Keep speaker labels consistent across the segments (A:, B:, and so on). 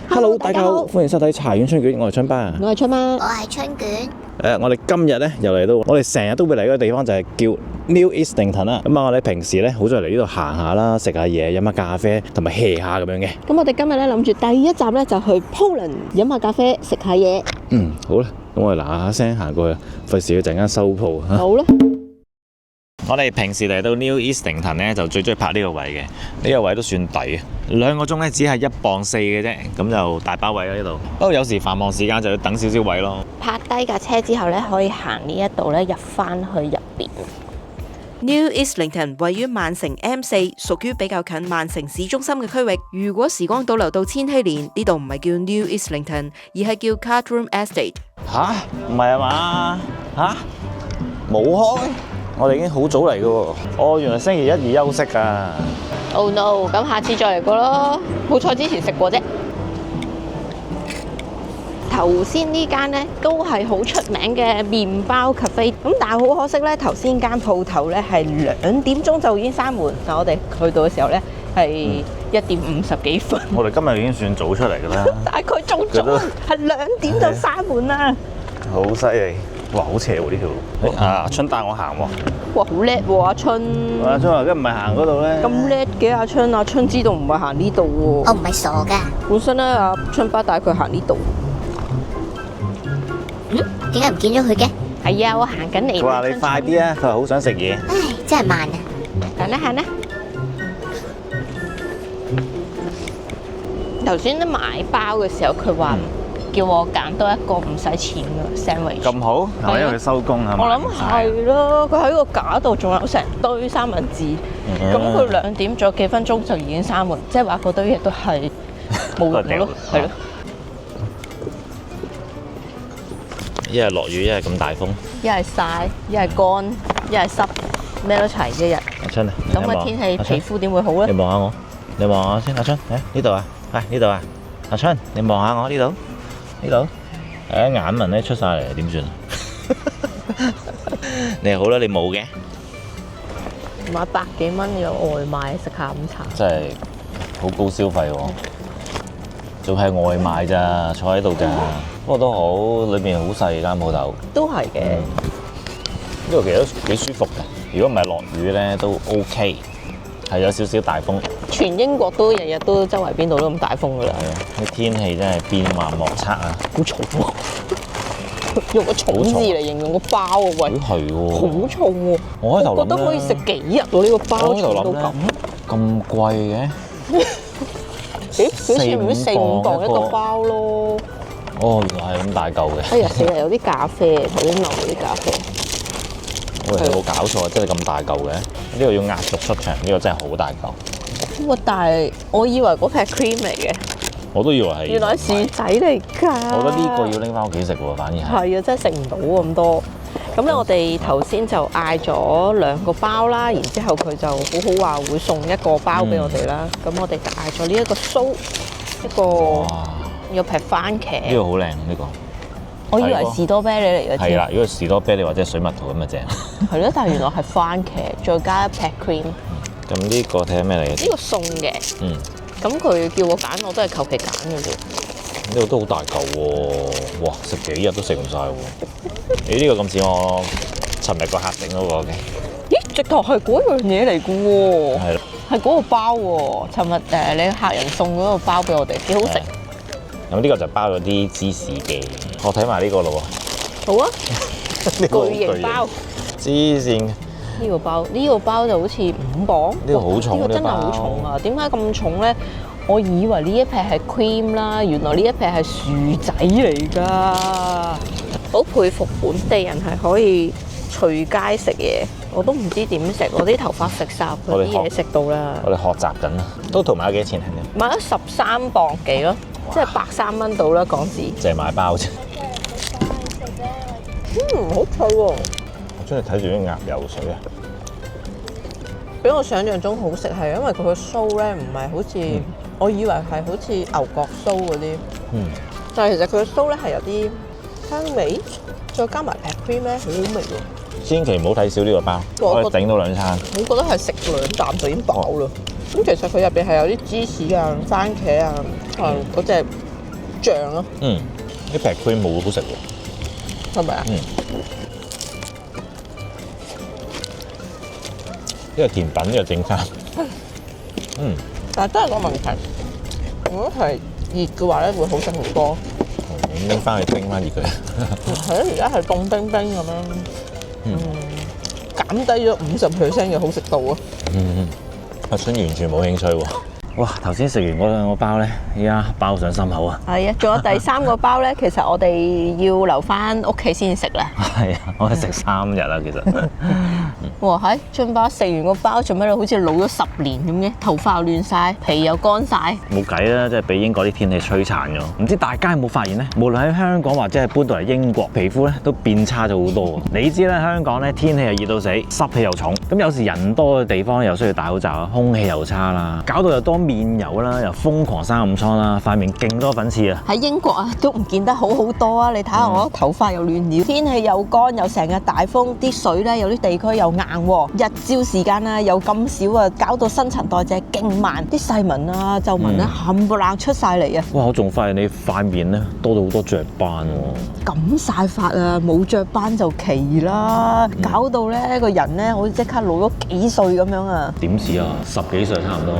A: Hello， 大家好，歡迎收睇茶園春卷，我係春巴。
B: 我係春媽，
C: 我係春卷。
A: 我哋今日咧又嚟到，我哋成日都會嚟嗰個地方就係叫 New Islington 啦。咁啊，我哋平時咧好中意嚟呢度行下啦，食下嘢，飲下咖啡，同埋 hea 下咁樣嘅。
B: 咁我哋今日咧諗住第一集咧就去 Poland 飲下咖啡，食下嘢。
A: 好啦，咁我哋嗱嗱聲行過去，費事要陣間收鋪。
B: 好啦，
A: 我哋平時嚟到 New Islington 咧，就最中意拍呢個位嘅，呢個位都算抵啊！2個鐘咧，只係1.4磅嘅啫，咁就大把位啦呢度。不過有時繁忙時間就要等少少位咯。
B: 泊低架車之後咧，可以行呢一度咧入翻去入邊。
D: New Islington 位於曼城 M4，屬於比較近曼城市中心嘅區域。如果時光倒流到千禧年，呢度唔係叫 New Islington，而係叫 Cardroom Estate。
A: 吓？唔係啊嘛？吓？冇開？我哋已經好早嚟嘅喎。哦，原來星期1、2休息㗎。
B: Oh no！咁下次再嚟過咯。好彩之前食過啫。頭先呢間咧都係好出名嘅麵包 cafe，咁但係好可惜咧，頭先間鋪頭咧係2點鐘就已經閂門，但我哋去到嘅時候咧係1點50幾分。
A: 我哋今日已經算早出嚟㗎啦。
B: 大概早咗，係2點就閂門啦。
A: 好犀利！哇，好邪喎呢條路。阿春帶我行喎。
B: 哇，好叻喎阿春！
A: 阿春話：，梗唔係行嗰度咧。
B: 咁叻嘅阿春，阿春知道唔係行呢度喎。
C: 我唔係傻㗎。
B: 本身咧，阿春爸帶佢行呢度。
C: 點解唔見咗佢嘅？
B: 係啊，我行緊嚟。
A: 佢話你快啲啊！佢話好想食嘢。
C: 唉，真係慢啊！
B: 行啦行啦。頭先咧買包嘅時候，佢話叫我揀多一個唔使錢嘅 sandwich。
A: 咁好？係咪因為佢收工啊？
B: 我諗係咯，佢喺個架度仲有成堆三文治，咁佢2點仲有幾分鐘就已經閂門，即係話嗰堆嘢都係冇用咯，係咯。
A: 一係落雨，一係咁大風。
B: 一係曬，一係乾，一係濕，咩都齊一日。
A: 阿春啊，
B: 咁嘅天氣，皮膚點會好咧？
A: 你望下我，你望下我先。阿春，呢度啊，呢度啊。阿春，你望下我呢度，呢度。眼紋咧出晒嚟，點算啊？你好啦，你冇嘅。
B: 買100幾蚊有外賣食下午茶，
A: 真係好高消費喎，仲係外賣咋，坐喺度咋。不過都好，裏面好細間鋪頭。
B: 都係嘅。
A: 呢度其實都幾舒服嘅，如果唔係落雨咧都 OK， 係有少少大風。
B: 全英國都日日都周圍邊度都咁大風㗎啦。
A: 係啊，啲天氣真係變幻莫測啊！
B: 好重喎，用個重字嚟形容個包啊！喂，
A: 係喎，
B: 好重喎！
A: 我開頭諗
B: 覺得可以食幾日喎呢個包，
A: 我喺度
B: 重到咁。
A: 咁貴嘅，
B: 幾錢唔知4、5磅一個包咯。
A: 哦，原來係咁大嚿嘅。
B: 哎呀，死啦！有啲咖啡，頭先流嗰啲咖啡。
A: 喂，你冇搞錯啊！真係咁大嚿嘅，呢個要壓軸出場，呢個真係好大嚿。
B: 哇！但係我以為嗰劈 cream 嚟嘅，
A: 我都以為係。
B: 原來係薯仔嚟㗎。
A: 我覺得呢個要拎翻屋企食喎，反而係。
B: 係啊，真係食唔到咁多。咁咧，我哋頭先就嗌咗2個包啦，然之後佢就好好話會送1個包俾我哋啦。咁我哋就嗌咗呢一個酥，一個有劈番茄。
A: 呢個好靚呢個。
B: 我以為士多啤梨嚟嘅。
A: 係啦，如果士多啤梨或者水蜜桃咁咪正。
B: 係咯，但係原來係番茄，再加一劈 cream。
A: 咁呢個睇下咩嚟嘅？
B: 呢個送嘅。咁佢叫我揀，我都係求其揀嘅啫。
A: 呢個都好大嚿喎！哇，食幾日都食唔晒喎！呢個咁似我尋日個客整嗰個嘅。
B: 咦，直頭係嗰樣嘢嚟嘅喎。
A: 係咯。
B: 係嗰個包喎。尋日你客人送嗰個包俾我哋，幾好食。
A: 咁呢個就包咗啲芝士嘅。我睇埋呢個咯喎。
B: 好啊。巨型包。
A: 黐線。
B: 呢個包就好似5磅。
A: 呢個好重，
B: 呢個真係好重啊！點解咁重咧？我以為呢一劈係 cream 啦，原來呢一劈係薯仔嚟㗎。好佩服本地人係可以隨街食嘢，我都唔知點食，我啲頭髮食晒佢啲嘢食到啦。
A: 我哋學習緊啊！都同買咗幾錢係咪？
B: 買咗13磅幾咯，即係103蚊到啦港紙。
A: 淨係買包啫。
B: 好脆喎！
A: 我中意睇住啲鴨游水啊！
B: 比我想象中好食係因為佢個酥咧唔係好似，我以為係好似牛角酥嗰啲。但係其實佢個酥咧係有啲香味，再加埋劈 cream 咧，好好味喎。
A: 千祈唔好睇少呢個包，可以整到2餐。
B: 我覺得係食2啖就已經飽啦。咁其實佢入邊係有啲芝士啊、番茄啊，嗰隻醬咯。
A: 呢劈 cream 冇好食喎，
B: 係咪啊？
A: 呢個甜品呢個正餐。
B: 但係都係個問題，如果係熱嘅話咧，會好食好多。
A: 拎翻去叮翻熱佢。
B: 係啊，而家係凍冰冰咁樣，減低咗50% 嘅好食度啊！
A: 阿春完全冇興趣喎。哇！頭先食完嗰兩個包咧，而家包上心口啊！
B: 係啊，仲有第3個包咧，其實我哋要留翻屋企先食啦。
A: 係啊，我哋食3日啦，其實。
B: 哇！喺俊爸食完個包做咩咧？好似老咗10年咁嘅，頭髮又亂晒，皮又乾晒。
A: 冇計啦，即係俾英國啲天氣摧殘咗。唔知大家有冇發現咧？無論喺香港或者係搬到嚟英國，皮膚咧都變差咗好多。你知咧，香港咧天氣又熱到死，濕氣又重，咁有時人多嘅地方又需要戴口罩啦，空氣又差啦，搞到又多面油啦，又瘋狂生暗瘡啦，塊面勁多粉刺啊！
B: 喺英國啊，都唔見得好多啊！你睇下我頭髮又亂了，天氣又乾，又成日大風，啲水咧有啲地區又硬喎，日照時間啊又咁少啊，搞到新陳代謝勁慢，啲細紋啊、皺紋咧冚唪唥出晒嚟啊！
A: 哇！我仲發現你塊面咧多到好多雀斑喎。
B: 咁晒髮啊，冇雀斑就奇啦，搞到咧個人咧好似即刻老咗幾歲咁樣啊！
A: 點止啊，10幾歲差唔多。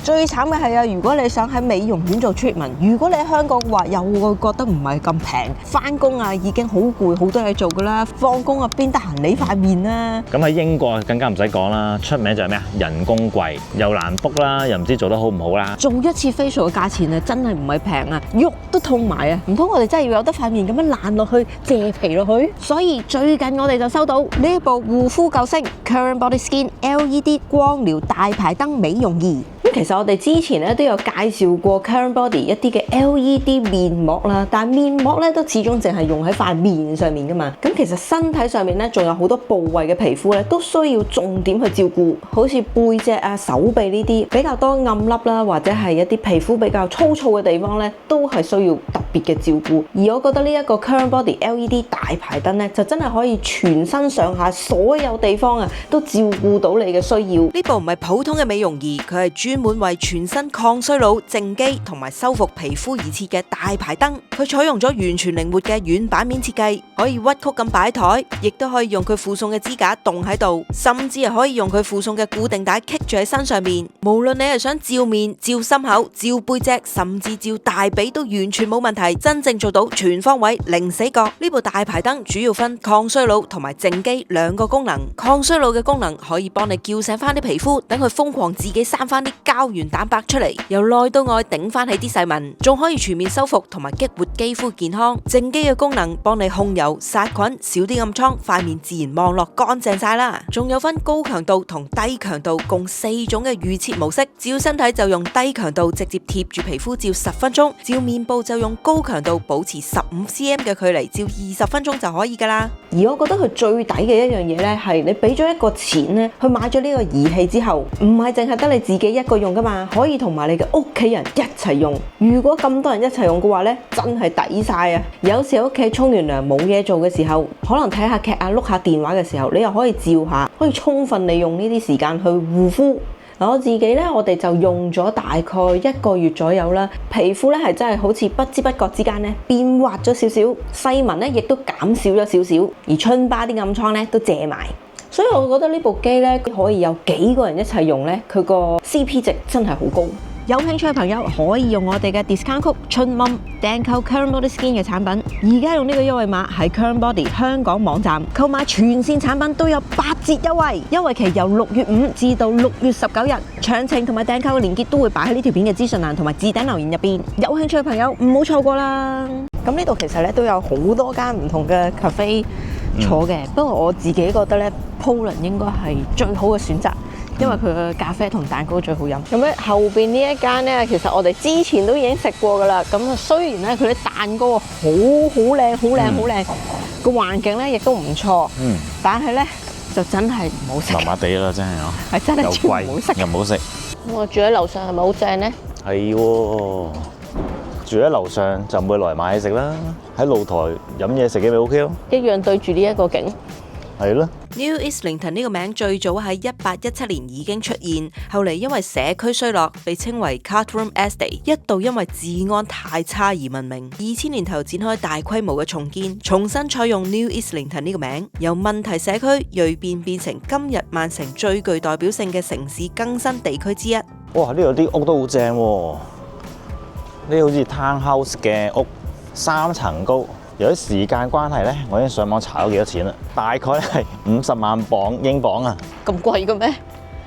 B: 最慘嘅係啊，如果你想喺美容院做 treatment，如果你喺香港嘅話，又會覺得唔係咁平，翻工啊已經好攰，好多嘢做噶啦，放工啊邊得閒理塊面啊？
A: 咁喺英國更加唔使講啦，出名就係咩啊？人工貴，又難 book 啦，又唔知做得好唔好啦。
B: 做一次 facial 嘅價錢啊，真係唔係平啊，喐都痛埋啊！唔通我哋真係要有得塊面咁樣爛落去，借皮落去？所以最近我哋就收到呢一部護膚救星 Current Body Skin LED 光療大排燈美容儀。咁其實我哋之前咧都有介紹過 Current Body 一啲嘅 LED 面膜啦，但係面膜咧都始終淨係用喺塊面上面噶嘛。咁其實身體上面咧仲有好多部位嘅皮膚咧都需要重點去照顧，好似背脊啊、手臂呢啲比較多暗粒啦，或者係一啲皮膚比較粗糙嘅地方咧，都係需要特別嘅照顧。而我覺得呢一個 Current Body LED 大排燈咧，就真係可以全身上下所有地方啊都照顧到你嘅需要。
D: 呢部唔係普通嘅美容儀，佢係專門為全身抗衰老、靜肌同埋修復皮膚而設嘅大排燈。佢採用咗完全靈活嘅軟板面設計，可以屈曲咁擺台，亦都可以用佢附送嘅支架凍喺度，甚至係可以用佢附送嘅固定帶棘住喺身上面。無論你係想照面、照心口、照背脊，甚至照大髀，都完全冇問題，真正做到全方位零死角。呢部大排燈主要分抗衰老同埋靜肌兩個功能。抗衰老嘅功能可以幫你叫醒翻啲皮膚，等佢瘋狂自己生翻啲膠原蛋白出嚟，由內到外頂翻起啲細紋，仲可以全面修復同埋激活肌膚健康。靜肌嘅功能幫你控油殺菌，少啲暗瘡，塊面自然望落乾淨晒啦。仲有分高強度同低強度共4種嘅預設模式，照身體就用低強度直接貼住皮膚照10分鐘，照面部就用高強度保持15cm 嘅距離照20分鐘就可以噶啦。
B: 而我覺得佢最抵嘅一樣嘢咧，係你俾咗一個錢咧，去買咗呢個儀器之後，唔係淨係得你自己一個用噶嘛，可以同埋你嘅屋企人一齊用。如果咁多人一齊用嘅話咧，真係抵晒啊！有時喺屋企沖完涼冇嘢做嘅時候，可能睇下劇啊、碌下電話嘅時候，你又可以照下，可以充分利用呢啲時間去護膚。我自己咧，我哋就用咗大概1個月左右啦，皮膚咧係真係好似不知不覺之間咧變滑咗少少，細紋咧亦都減少咗少少，而春疤啲暗瘡咧都借埋。所以我覺得呢部機咧可以有幾個人一齊用咧，佢個 CP 值真係好高。有興趣嘅朋友可以用我哋嘅 discount code 春蚊訂購 Current Body Skin 嘅產品，而家用呢個優惠碼喺 Current Body 香港網站購買全線產品都有8折優惠，優惠期由6月5至到6月19日，詳情同埋訂購嘅鏈接都會擺喺呢條片嘅資訊欄同埋置頂留言入邊，有興趣嘅朋友唔好錯過啦。咁呢度其實咧都有好多間唔同嘅 cafe 坐嘅，不過我自己覺得咧 Poland 應該係最好嘅選擇。因為佢嘅咖啡同蛋糕最好飲。咁咧後邊呢一間咧，其實我哋之前都已經食過噶啦。咁啊，雖然咧佢啲蛋糕好靚，好靚，個環境咧亦都唔錯。但係咧就真係唔好食。
A: 麻麻地啦，真係啊。
B: 係真係超唔好食，
A: 又唔好食。
B: 我住喺樓上係咪好正咧？
A: 係喎，住喺樓上就唔會來買嘢食啦。喺露台飲嘢食嘅咪 OK 咯。
B: 一樣對住呢一個景。
A: 係咯。
D: New Islington 呢個名最早喺1817年已經出現，後嚟因為社區衰落，被稱為 Cartroom Estate， 一度因為治安太差而聞名。2000年頭展開大規模嘅重建，重新採用 New Islington 呢個名，由問題社區鋭變成今日曼城最具代表性嘅城市更新地區之一。
A: 哇！呢度啲屋都好正喎，呢好似 townhouse 嘅屋，3層高。由於時間關係咧，我已經上網查咗幾多錢啦，大概係50萬英鎊啊！
B: 咁貴嘅咩？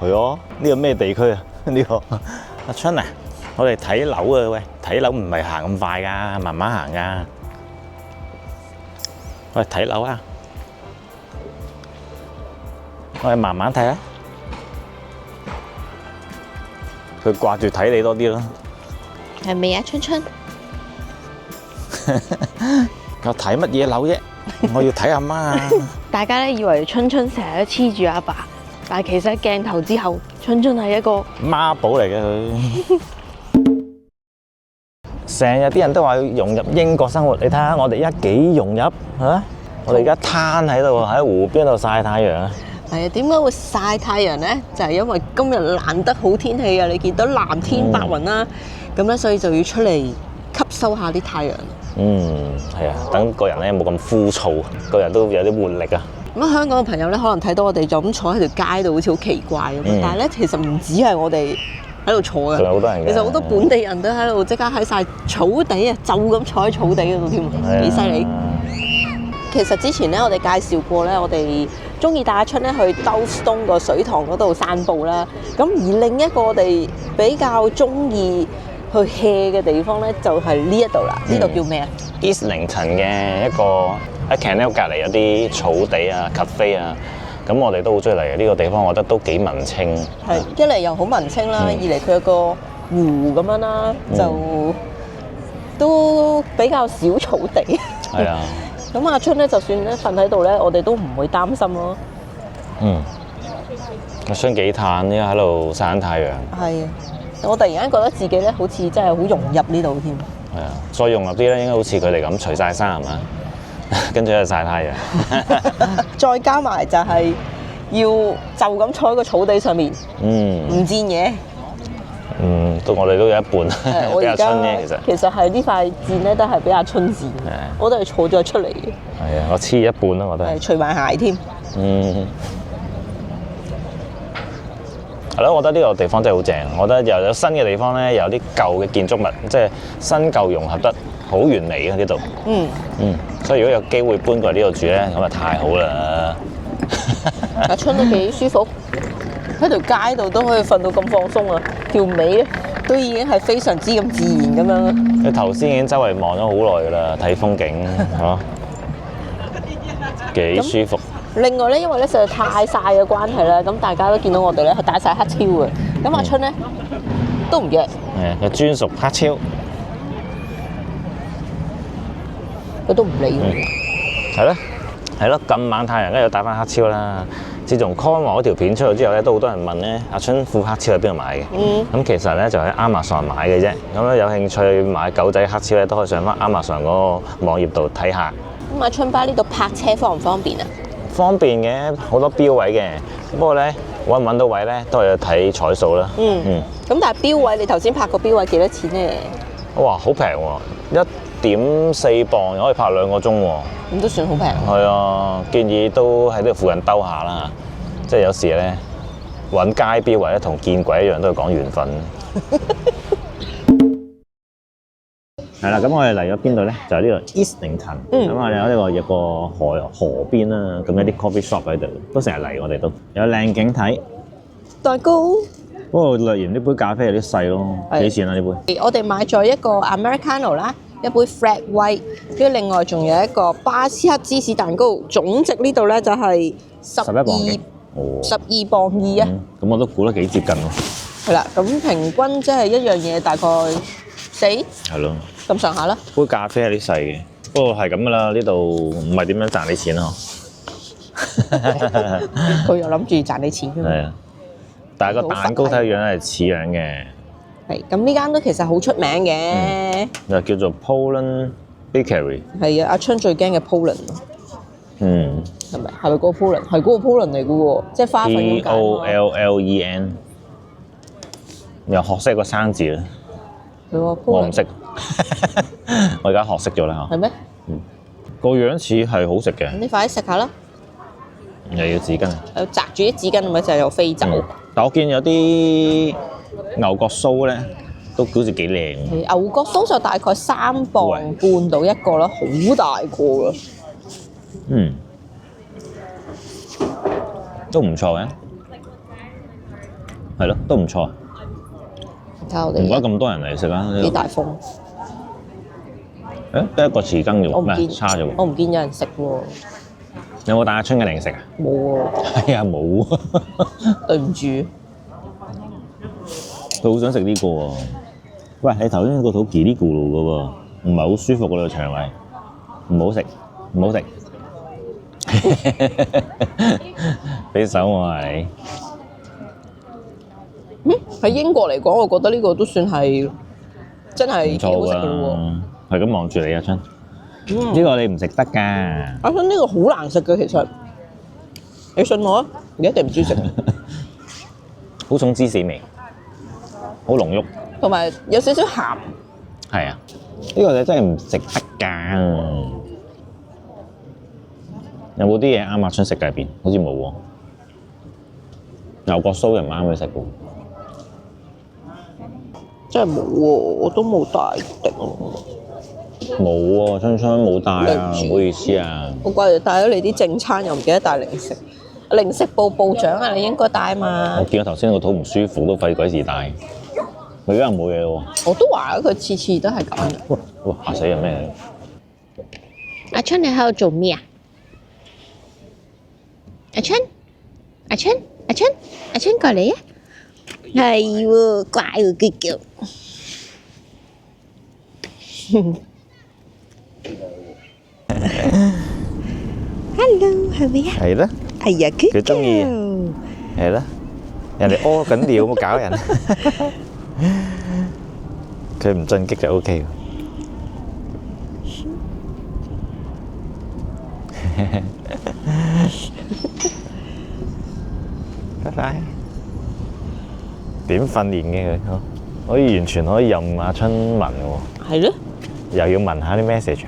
A: 係啊，呢個咩地區啊？呢個阿春啊，我哋睇樓啊，喂，睇樓唔係行咁快㗎，慢慢行㗎。喂，睇樓啊！我哋慢慢睇啊！佢掛住睇你多啲咯。
B: 係咪啊，春春？
A: 我睇乜嘢樓啫？我要睇阿媽啊！
B: 大家咧以為春春成日都黐住阿爸，但係其實喺鏡頭之後，春春係一個
A: 媽寶嚟嘅佢。成日啲人都話要融入英國生活，你睇下我哋而家幾融入嚇？我哋而家攤喺度喺湖邊度曬太陽啊！
B: 係啊，點解會曬太陽咧？就係因為今日難得好天氣啊！你見到藍天白雲啦，咁咧所以就要出嚟吸收下啲太陽。
A: 係啊，等個人咧冇咁枯燥，個人都有啲活力啊！
B: 咁香港嘅朋友咧，可能睇到我哋就咁坐喺條街度，好似好奇怪咁。但係咧，其實唔止係我哋喺度坐嘅，
A: 仲有好多人嘅。
B: 其實好多本地人都喺度，即刻喺晒草地啊，就咁坐喺草地嗰度添，幾犀利！其實之前咧，我哋介紹過咧，我哋中意帶阿春咧去 Douthstone 個水塘嗰度散步啦。咁而另一個我哋比較中意去 hea 嘅地方咧，就係呢一度啦。呢度叫咩啊
A: ？Islington 嘅一個喺 Canal 隔離有啲草地啊、cafe 啊，咁我哋都好中意嚟呢個地方，我覺得都幾文青。
B: 係一嚟又好文青啦，二嚟佢有個湖咁樣啦，就都比較少草地。
A: 係啊。
B: 咁阿春咧，就算咧瞓喺度咧，我哋都唔會擔心咯。
A: 阿春幾嘆，依家喺度曬緊太陽。
B: 係啊，我突然間覺得自己咧，好似真係好融入呢度添。
A: 係啊，再融入啲咧，應該好似佢哋咁除晒衫係嘛，跟住喺度曬太陽。
B: 再加埋就係要就咁坐喺個草地上面，唔佔嘢。
A: 我哋都有一半比較春嘅，
B: 其實係呢塊墊咧都係比較春墊，我都係坐咗出嚟嘅。
A: 係啊，我黐一半咯，我都係。
B: 除埋鞋添。
A: 係咯，我覺得呢個地方真係好正。我覺得又有新嘅地方咧，有啲舊嘅建築物，即係新舊融合得好完美嘅呢度。所以如果有機會搬過嚟呢度住咧，咁啊太好啦！
B: 阿春都幾舒服。喺條街度都可以瞓到咁放鬆啊！條尾咧都已經係非常之咁自然咁樣啦。
A: 你頭先已經周圍望咗好耐㗎啦，睇風景嚇，幾舒服。
B: 另外咧，因為咧實在太曬嘅關係啦，咁大家都見到我哋咧係戴晒黑超嘅。咁阿春咧都唔弱。
A: 佢專屬黑超，
B: 佢都唔理我。
A: 係咯，咁猛太陽，梗係要戴翻黑超啦。自從 Cornwall 嗰條片出咗之後咧，都好多人問咧，阿春副黑超喺邊度買嘅？咁其實咧就喺 Amazon 買嘅啫。咁咧有興趣買狗仔黑超咧，都可以上翻 Amazon 嗰個網頁度睇下。
B: 咁阿春巴呢度泊車方唔方便啊？
A: 方便嘅，好多標位嘅。不過咧揾唔揾到位咧，都係要睇彩數啦。
B: 咁但係標位，你頭先泊個標位幾多錢咧？
A: 哇，好平喎！1.4磅可以泊2個鐘喎。
B: 咁都算好平。
A: 係啊，建議都喺呢度附近兜下啦。即係有時咧揾街標或者同見鬼一樣，都係講緣分。係啦，咁我哋嚟咗邊度咧？就係呢個 Islington。咁我哋有一個河邊啦，咁有啲 coffee shop 喺度，都成日嚟我哋都有靚景睇。
B: 蛋糕。
A: 不過略嫌呢杯咖啡有啲細咯，幾錢啊呢杯？
B: 我哋買咗一個 Americano 啦，一杯 flat white， 跟住另外仲有一個巴斯克芝士蛋糕，總值呢度咧就係
A: 11磅幾
B: 12磅2啊。
A: 咁我都估得幾接近喎。
B: 係啦，咁平均即係一樣嘢大概4。
A: 係咯。
B: 咁上下啦。
A: 杯咖啡有啲細嘅，不過係咁噶啦，呢度唔係點樣賺你錢咯。
B: 佢又諗住賺你錢㗎嘛。
A: 係啊。但係個蛋糕睇個樣係似樣嘅。
B: 係，咁呢間都其實好出名嘅。
A: 又叫做 Poland Bakery。
B: 係啊，阿春最驚嘅 Poland。
A: 嗯
B: 係咪？係咪嗰個 pollen？係嗰個 pollen 嚟嘅喎，即係花粉咁解
A: ，Pollen，又學識一個生字啦。
B: 係喎
A: 我唔
B: ，pollen
A: 識，我而家學識咗啦嚇。
B: 係咩？
A: 個樣似係好食嘅，
B: 你快啲食下啦！
A: 又要紙巾啊！
B: 又擲住啲紙巾，咪就又飛走。
A: 但我見有啲牛角酥咧，都好似幾靚。
B: 牛角酥就大概3磅半到一個啦，好大個㗎。
A: 嗯，都唔錯嘅，係咯，都唔錯啊！
B: 睇下我
A: 唔怪
B: 哋
A: 咁多人嚟食啦。
B: 幾大風，
A: 誒，得一個匙羹啫喎，
B: 我唔見
A: 咩差咗喎？
B: 我唔見有人食喎，
A: 有冇帶阿春嘅零食啊？
B: 冇喎，
A: 係啊，冇。
B: 對唔住。
A: 佢好想食呢個喎。喂，你頭先個肚嘰哩咕嚕嘅喎，唔係好舒服㗎啦，腸胃，唔好食，唔好食。俾手我啊你。
B: 喺英國嚟講，我覺得呢個都算係真係幾好食嘅喎。
A: 㗎，係咁望住你啊春。呢個你唔食得㗎。
B: 我想呢個好難食嘅，其實你信我啊，你一定唔中意食，
A: 好重芝士味，好濃郁。
B: 同埋有少少鹹。
A: 係啊，呢個你真係唔食得㗎。有冇啲嘢啱阿春食㗎入邊？好似冇喎。牛角酥又唔啱佢食喎。
B: 真係冇喎，我都冇帶定。
A: 冇喎，春春冇帶啊，
B: 對唔住
A: 唔好意思啊。
B: 好怪就帶咗你啲正餐，又唔記得帶零食。零食部部長啊，你應該帶嘛
A: 我。見我頭先個肚唔舒服，都費鬼事帶。佢而家又冇嘢喎。
B: 我都話佢次次都係咁嘅。
A: 哇！嚇死人咩？
C: 阿春你喺度做咩啊？阿春，阿春，阿春，阿春過嚟啊！係喎，乖喎，good girl。Hello，係咪啊？
A: 係啦，
C: 哎呀，good
A: 佢鍾意
C: girl。
A: 係啦。人哋屙緊尿，冇搞人。佢唔進擊就 O K。拜拜。點訓練嘅佢？可以完全可以任阿春聞嘅喎，
B: 係咯，
A: 又要聞下啲 message。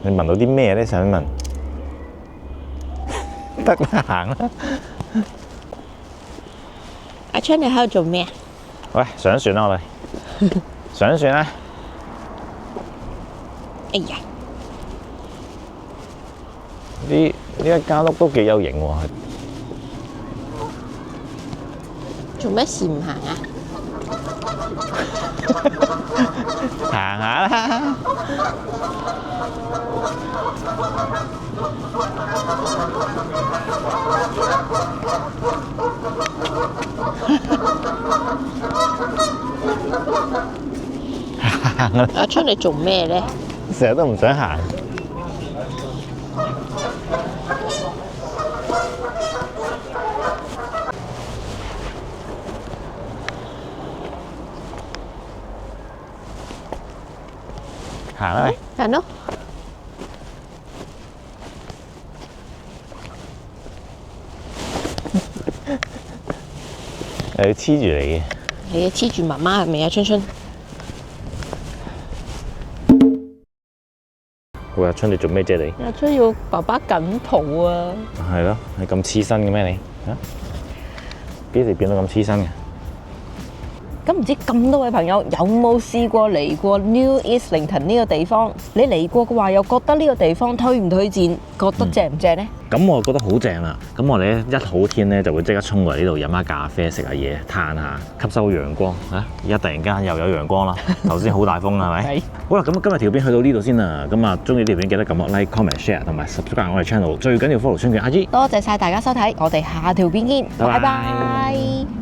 A: 你聞到啲咩咧？想問？得啦，行啦。
C: 阿春你喺度做咩啊？
A: 喂，上船啦，我哋上船啦。
C: 哎呀，
A: 呢一間屋都幾有型喎。
C: 做咩事唔行啊？
A: 行下啦。行啦，
C: 阿春你做咩咧？
A: 成日都唔想行。行啦，喂。
C: 行咯。
A: 又要黐住你嘅。
C: 你黐住媽媽係咪啊，春春？
A: 喂，阿春你做咩啫你？
B: 阿春要爸爸緊抱啊！
A: 係咯，你咁黐身嘅咩你？嚇？幾時變到咁黐身嘅？
B: 咁唔知咁多位朋友有冇試過嚟過 New Islington 呢個地方？你嚟過嘅話，又覺得呢個地方推唔推薦？覺得正唔正呢？
A: 咁我覺得好正啦！咁我哋咧一好天咧就會即刻衝過嚟呢度飲下咖啡、食下嘢、嘆下、吸收陽光嚇。而家突然間又有陽光啦，頭先好大風係咪？
B: 係。
A: 好啦，咁今日條片去到呢度先啦。咁啊，中意呢條片記得撳個 like、comment、share 同埋 subscribe 我哋 channel。最緊要 follow 春卷 IG。
B: 多謝晒大家收睇，我哋下條片見，
A: 拜拜
B: 拜拜。